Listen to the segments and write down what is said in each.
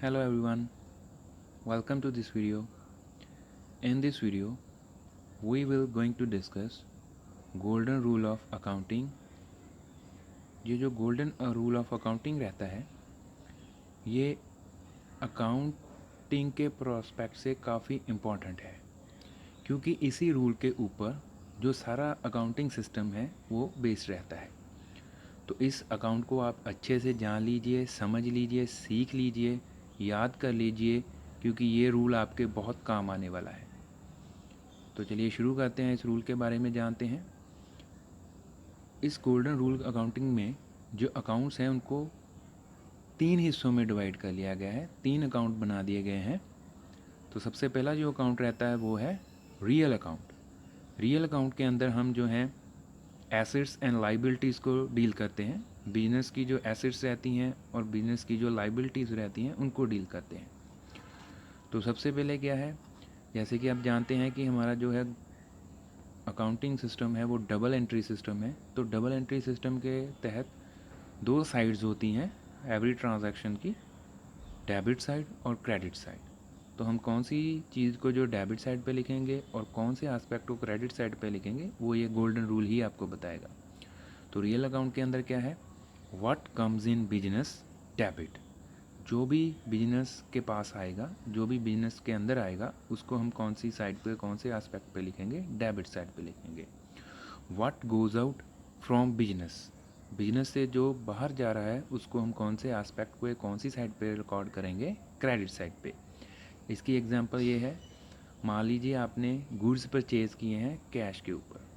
Hello everyone, welcome to this video. In this video, we will going to discuss golden rule of accounting. ये जो golden rule of accounting रहता है ये accounting के prospect से काफ़ी इम्पॉर्टेंट है, क्योंकि इसी रूल के ऊपर जो सारा अकाउंटिंग सिस्टम है वो बेस्ड रहता है। तो इस अकाउंट को आप अच्छे से जान लीजिए, समझ लीजिए, सीख लीजिए, याद कर लीजिए, क्योंकि ये रूल आपके बहुत काम आने वाला है। तो चलिए शुरू करते हैं, इस रूल के बारे में जानते हैं। इस गोल्डन रूल अकाउंटिंग में जो अकाउंट्स हैं उनको 3 हिस्सों में डिवाइड कर लिया गया है, 3 अकाउंट बना दिए गए हैं। तो सबसे पहला जो अकाउंट रहता है वो है रियल अकाउंट। रियल अकाउंट के अंदर हम जो हैं एसेट्स एंड लाइबिलिटीज़ को डील करते हैं। बिजनेस की जो एसेट्स रहती हैं और बिजनेस की जो लाइबिलिटीज़ रहती हैं उनको डील करते हैं। तो सबसे पहले क्या है, जैसे कि आप जानते हैं कि हमारा जो है अकाउंटिंग सिस्टम है वो डबल एंट्री सिस्टम है। तो डबल एंट्री सिस्टम के तहत 2 साइड्स होती हैं एवरी ट्रांजैक्शन की, डेबिट साइड और क्रेडिट साइड। तो हम कौन सी चीज़ को जो डेबिट साइड पे लिखेंगे और कौन से एस्पेक्ट को क्रेडिट साइड पे लिखेंगे वो ये गोल्डन रूल ही आपको बताएगा। तो रियल अकाउंट के अंदर क्या है, what comes in business debit. जो भी बिजनेस के पास आएगा, जो भी बिजनेस के अंदर आएगा, उसको हम कौन सी साइड पे, कौन से एस्पेक्ट पे लिखेंगे, डेबिट साइड पे लिखेंगे। What goes out from business, business से जो बाहर जा रहा है उसको हम कौन से एस्पेक्ट पे, कौन सी साइड पे रिकॉर्ड करेंगे, क्रेडिट साइड पे। इसकी एग्जांपल ये है, मान लीजिए आपने गुड्स परचेज़ किए हैं कैश के ऊपर,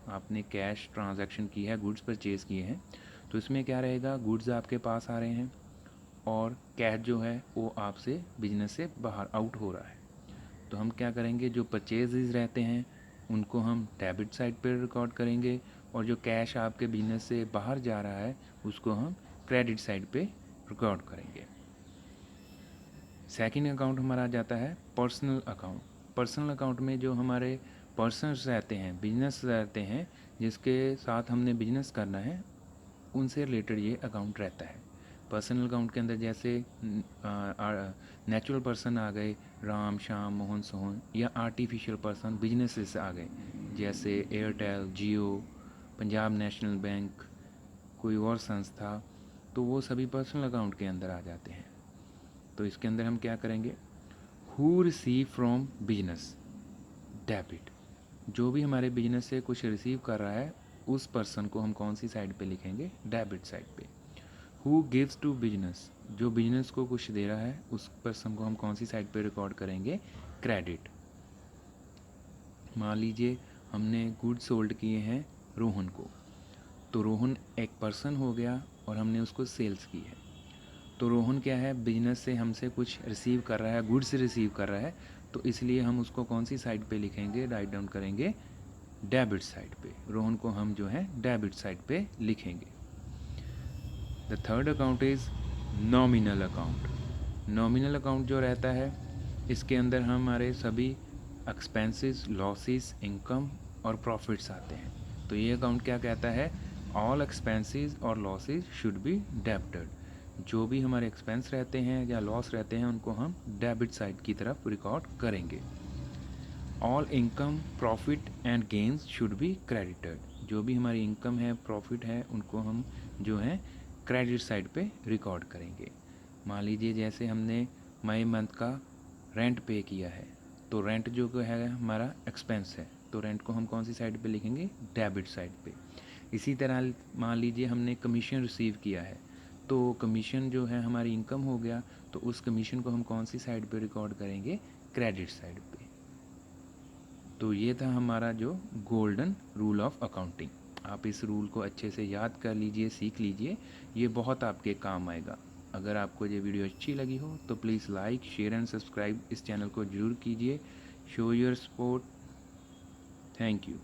आपने कैश ट्रांजैक्शन की है, गुड्स परचेज़ किए हैं। तो इसमें क्या रहेगा, गुड्स आपके पास आ रहे हैं और कैश जो है वो आपसे बिजनेस से बाहर आउट हो रहा है। तो हम क्या करेंगे, जो परचेजेज रहते हैं उनको हम डेबिट साइड पे रिकॉर्ड करेंगे और जो कैश आपके बिजनेस से बाहर जा रहा है उसको हम क्रेडिट साइड पे रिकॉर्ड करेंगे। सेकंड अकाउंट हमारा आ जाता है पर्सनल अकाउंट। पर्सनल अकाउंट में जो हमारे पर्सनस रहते हैं, बिजनेस रहते हैं, जिसके साथ हमने बिजनेस करना है, उनसे रिलेटेड ये अकाउंट रहता है। पर्सनल अकाउंट के अंदर जैसे नेचुरल पर्सन आ गए, राम श्याम मोहन सोहन, या आर्टिफिशियल पर्सन बिजनेसेस आ गए जैसे एयरटेल, जियो, पंजाब नेशनल बैंक, कोई और संस्था। तो वो सभी पर्सनल अकाउंट के अंदर आ जाते हैं। तो इसके अंदर हम क्या करेंगे, who receive from business debit. जो भी हमारे बिजनेस से कुछ रिसीव कर रहा है उस पर्सन को हम कौन सी साइड पे लिखेंगे, डेबिट साइड पे। हु गिव्स टू बिजनेस, जो बिजनेस को कुछ दे रहा है उस पर्सन को हम कौन सी साइड पे रिकॉर्ड करेंगे, क्रेडिट। मान लीजिए हमने गुड सोल्ड किए हैं रोहन को, तो रोहन एक पर्सन हो गया और हमने उसको सेल्स की है। तो रोहन क्या है, बिजनेस से हमसे कुछ रिसीव कर रहा है, गुड्स रिसीव कर रहा है, तो इसलिए हम उसको कौन सी साइड पे लिखेंगे, राइट डाउन करेंगे डेबिट साइड पे। रोहन को हम जो है डेबिट साइड पे लिखेंगे। The third account is nominal account. Nominal account जो रहता है इसके अंदर हमारे सभी एक्सपेंसेस, लॉसेस, इनकम और प्रॉफिट्स आते हैं। तो ये अकाउंट क्या कहता है, ऑल एक्सपेंसेस और लॉसेस शुड बी डेबिटेड। जो भी हमारे एक्सपेंस रहते हैं या लॉस रहते हैं उनको हम डेबिट साइड की तरफ रिकॉर्ड करेंगे। All income, profit and gains should be credited. जो भी हमारी इनकम है, प्रॉफिट है, उनको हम जो है क्रेडिट साइड पे रिकॉर्ड करेंगे। मान लीजिए जैसे हमने मई मंथ का रेंट पे किया है, तो रेंट जो है हमारा एक्सपेंस है, तो रेंट को हम कौन सी साइड पे लिखेंगे, डेबिट साइड पे। इसी तरह मान लीजिए हमने कमीशन रिसीव किया है, तो कमीशन जो है हमारी इनकम हो गया, तो उस कमीशन को हम कौन सी साइड पे रिकॉर्ड करेंगे, क्रेडिट साइड पे। तो ये था हमारा जो गोल्डन रूल ऑफ अकाउंटिंग। आप इस रूल को अच्छे से याद कर लीजिए, सीख लीजिए, ये बहुत आपके काम आएगा। अगर आपको ये वीडियो अच्छी लगी हो तो please like, share and subscribe इस चैनल को ज़रूर कीजिए। Show your support. Thank you.